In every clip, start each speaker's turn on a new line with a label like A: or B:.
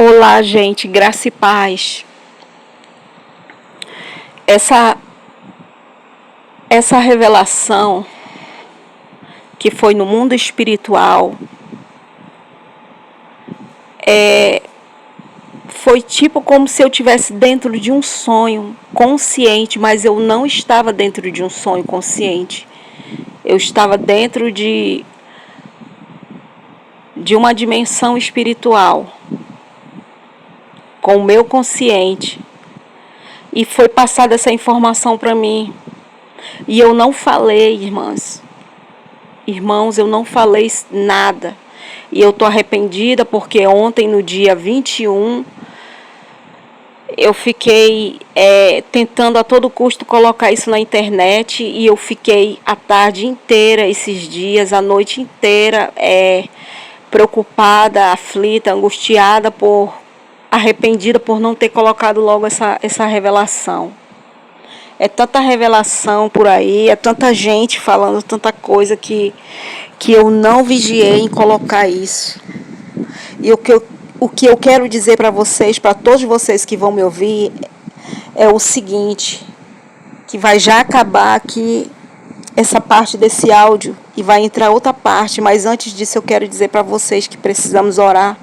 A: Olá, gente, graça e paz. Essa revelação que foi no mundo espiritual foi tipo como se eu estivesse dentro de um sonho consciente, mas eu não estava dentro de um sonho consciente. Eu estava dentro de uma dimensão espiritual, com o meu consciente. E foi passada essa informação para mim. E eu não falei, irmãs. Irmãos, eu não falei nada. E eu tô arrependida porque ontem, no dia 21, eu fiquei tentando a todo custo colocar isso na internet. E eu fiquei a tarde inteira, esses dias, a noite inteira, preocupada, aflita, angustiada, arrependida por não ter colocado logo essa revelação. É tanta revelação por aí, é tanta gente falando tanta coisa que eu não vigiei em colocar isso. E o que eu quero dizer para vocês, para todos vocês que vão me ouvir, é o seguinte, que vai já acabar aqui essa parte desse áudio e vai entrar outra parte, mas antes disso eu quero dizer para vocês que precisamos orar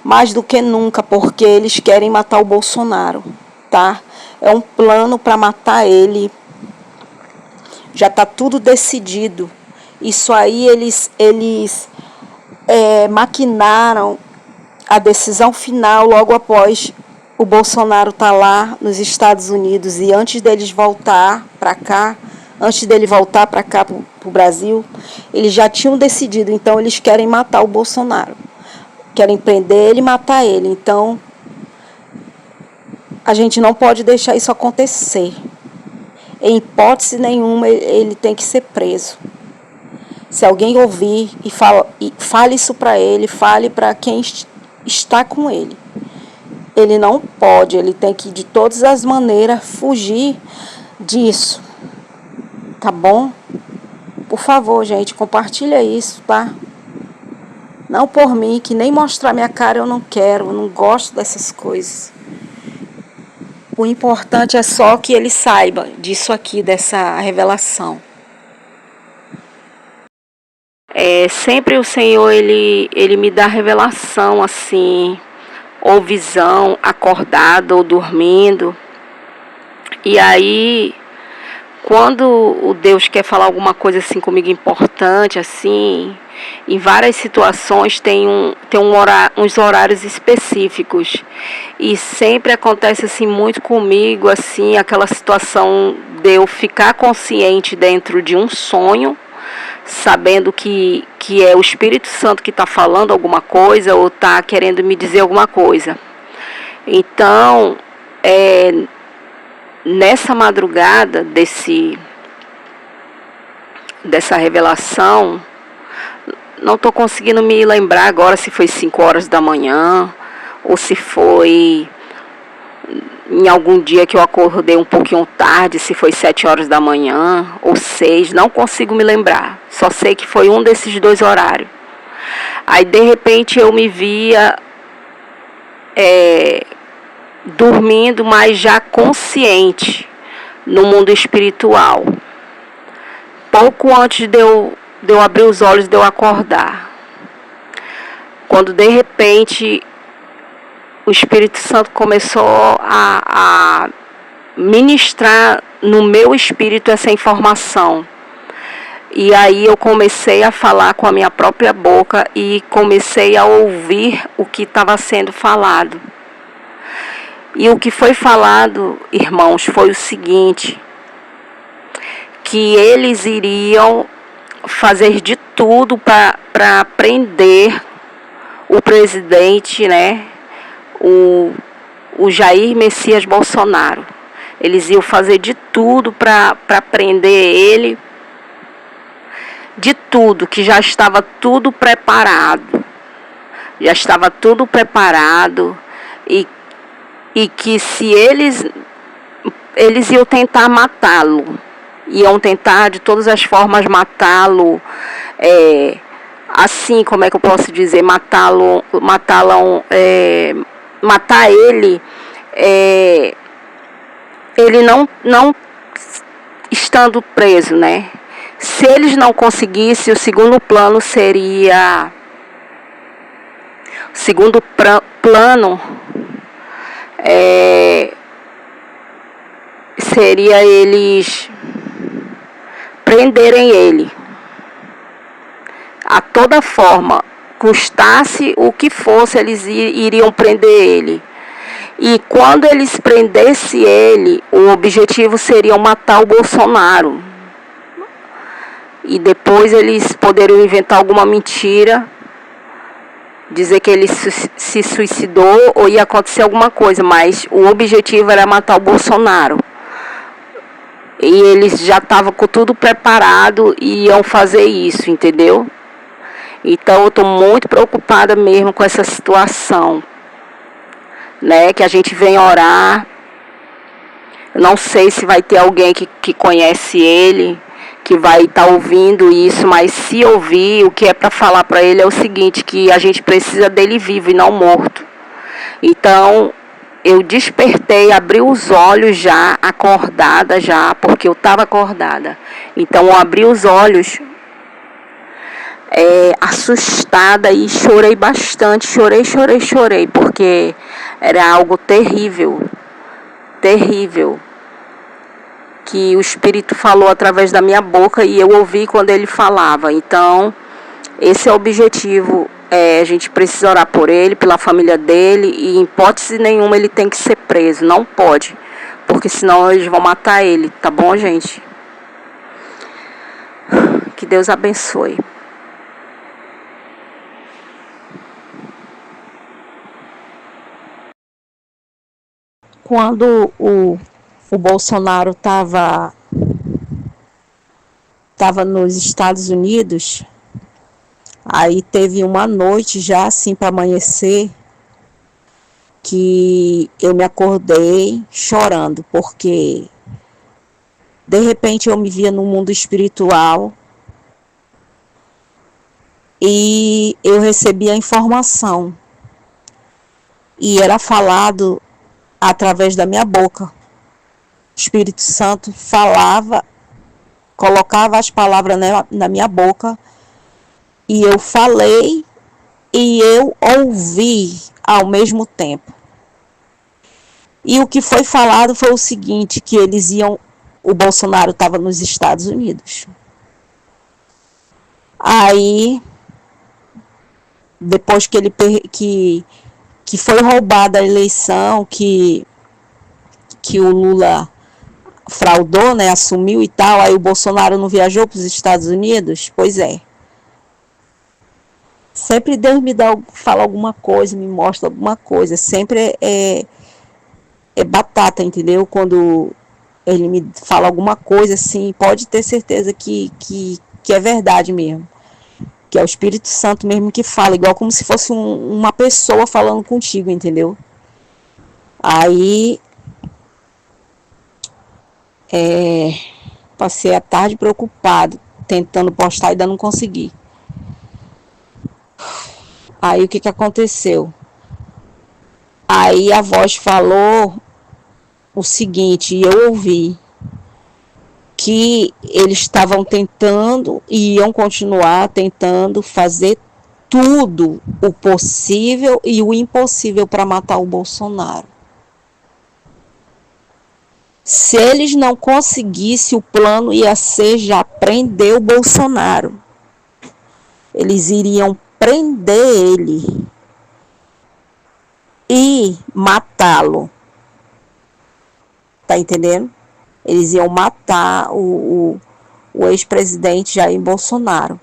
A: mais do que nunca, porque eles querem matar o Bolsonaro, tá? É um plano para matar ele. Já está tudo decidido. Isso aí eles maquinaram a decisão final logo após o Bolsonaro estar lá nos Estados Unidos. E antes dele voltar para cá para o Brasil, eles já tinham decidido. Então eles querem matar o Bolsonaro. Querem prender ele e matar ele. Então a gente não pode deixar isso acontecer. Em hipótese nenhuma, ele tem que ser preso. Se alguém ouvir fale isso para ele, fale para quem está com ele. Ele não pode, ele tem que, de todas as maneiras, fugir disso. Tá bom? Por favor, gente, compartilha isso, tá? Não por mim, que nem mostrar minha cara eu não quero, eu não gosto dessas coisas. O importante é só que ele saiba disso aqui, dessa revelação. Sempre o Senhor, ele me dá revelação, assim, ou visão, acordado ou dormindo. E aí, quando o Deus quer falar alguma coisa assim comigo importante, assim, em várias situações tem uns horários específicos. E sempre acontece assim muito comigo, assim, aquela situação de eu ficar consciente dentro de um sonho, sabendo que é o Espírito Santo que está falando alguma coisa ou está querendo me dizer alguma coisa. Então, nessa madrugada dessa revelação, não estou conseguindo me lembrar agora se foi 5 horas da manhã ou se foi em algum dia que eu acordei um pouquinho tarde, se foi 7 horas da manhã ou 6, não consigo me lembrar. Só sei que foi um desses dois horários. Aí, de repente, eu me via dormindo, mas já consciente no mundo espiritual. Pouco antes de eu abrir os olhos, de eu acordar. Quando, de repente, o Espírito Santo começou a ministrar no meu espírito essa informação. E aí eu comecei a falar com a minha própria boca e comecei a ouvir o que estava sendo falado. E o que foi falado, irmãos, foi o seguinte, que eles iriam fazer de tudo para prender o presidente, né, o Jair Messias Bolsonaro. Eles iam fazer de tudo para prender ele, de tudo, que já estava tudo preparado. Já estava tudo preparado e que se eles iam tentar matá-lo, iam tentar de todas as formas matá-lo, assim, como é que eu posso dizer, matá-lo matar ele, ele não estando preso, né? Se eles não conseguissem, o segundo plano seria... O segundo plano seria eles prenderem ele. A toda forma, custasse o que fosse, eles iriam prender ele. E quando eles prendessem ele, o objetivo seria matar o Bolsonaro. E depois eles poderiam inventar alguma mentira, dizer que ele se suicidou ou ia acontecer alguma coisa, mas o objetivo era matar o Bolsonaro. E eles já estavam com tudo preparado e iam fazer isso, entendeu? Então eu estou muito preocupada mesmo com essa situação, né? Que a gente vem orar. Eu não sei se vai ter alguém que conhece ele, que vai estar ouvindo isso, mas se ouvir, o que é para falar para ele é o seguinte, que a gente precisa dele vivo e não morto. Então, eu despertei, abri os olhos já, acordada já, porque eu estava acordada. Então, eu abri os olhos, assustada, e chorei bastante, chorei, porque era algo terrível, que o Espírito falou através da minha boca e eu ouvi quando ele falava. Então, esse é o objetivo. A gente precisa orar por ele, pela família dele, e em hipótese nenhuma ele tem que ser preso. Não pode, porque senão eles vão matar ele, tá bom, gente? Que Deus abençoe. Quando o Bolsonaro estava nos Estados Unidos, aí teve uma noite já assim para amanhecer, que eu me acordei chorando, porque de repente eu me via no mundo espiritual e eu recebia a informação e era falado através da minha boca. O Espírito Santo falava, colocava as palavras na minha boca e eu falei e eu ouvi ao mesmo tempo. E o que foi falado foi o seguinte, que eles iam... O Bolsonaro estava nos Estados Unidos. Aí, depois que ele que foi roubada a eleição, que o Lula fraudou, né, assumiu e tal, aí o Bolsonaro não viajou para os Estados Unidos? Pois é. Sempre Deus fala alguma coisa, me mostra alguma coisa. Sempre é batata, entendeu? Quando ele me fala alguma coisa assim, pode ter certeza que é verdade mesmo. Que é o Espírito Santo mesmo que fala, igual como se fosse uma pessoa falando contigo, entendeu? Aí passei a tarde preocupado, tentando postar e ainda não consegui. Aí o que aconteceu? Aí a voz falou o seguinte, e eu ouvi, que eles estavam tentando e iam continuar tentando fazer tudo o possível e o impossível para matar o Bolsonaro. Se eles não conseguissem, o plano ia ser já prender o Bolsonaro. Eles iriam prender ele e matá-lo. Tá entendendo? Eles iam matar o ex-presidente Jair Bolsonaro.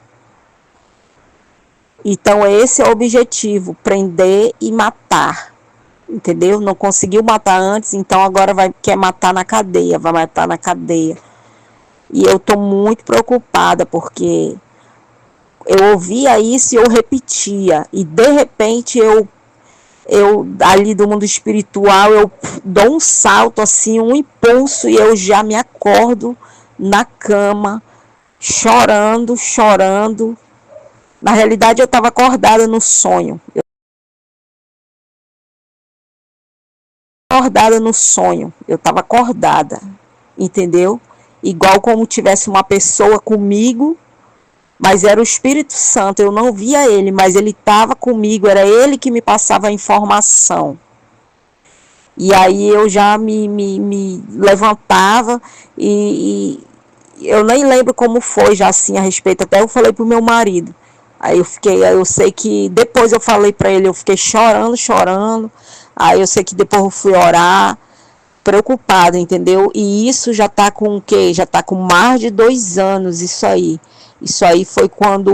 A: Então esse é o objetivo, prender e matar. Entendeu? Não conseguiu matar antes, então agora quer matar na cadeia, vai matar na cadeia. E eu tô muito preocupada, porque eu ouvia isso e eu repetia. E de repente eu ali do mundo espiritual, eu dou um salto assim, um impulso, e eu já me acordo na cama, chorando. Na realidade eu estava acordada no sonho.
B: acordada no sonho, eu estava acordada, entendeu? Igual como tivesse uma pessoa comigo, mas era o Espírito Santo, eu não via ele, mas ele estava comigo, era ele que me passava a informação. E aí eu já me levantava e eu nem lembro como foi já assim a respeito, até eu falei pro meu marido. Aí eu sei que depois eu falei para ele, eu fiquei chorando. Aí eu sei que depois eu fui orar, preocupada, entendeu? E isso já tá com o quê? Já tá com mais de 2 anos, isso aí. Isso aí foi quando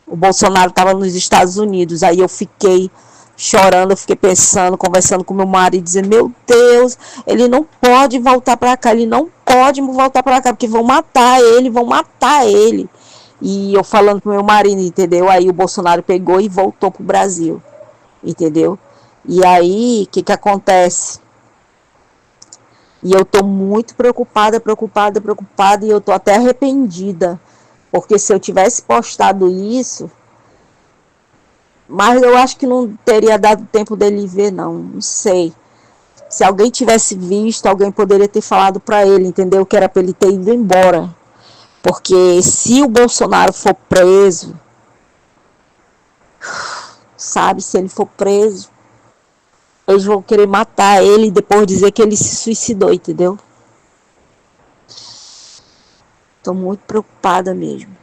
B: o Bolsonaro estava nos Estados Unidos. Aí eu fiquei chorando, eu fiquei pensando, conversando com meu marido, dizendo, meu Deus, ele não pode voltar para cá, ele não pode voltar para cá, porque vão matar ele. E eu falando pro meu marido, entendeu? Aí o Bolsonaro pegou e voltou pro Brasil, entendeu? E aí, o que acontece? E eu tô muito preocupada, e eu tô até arrependida, porque se eu tivesse postado isso, mas eu acho que não teria dado tempo dele ver, não sei. Se alguém tivesse visto, alguém poderia ter falado para ele, entendeu? Que era para ele ter ido embora. Porque se o Bolsonaro for preso, sabe, se ele for preso, eles vão querer matar ele e depois dizer que ele se suicidou, entendeu? Tô muito preocupada mesmo.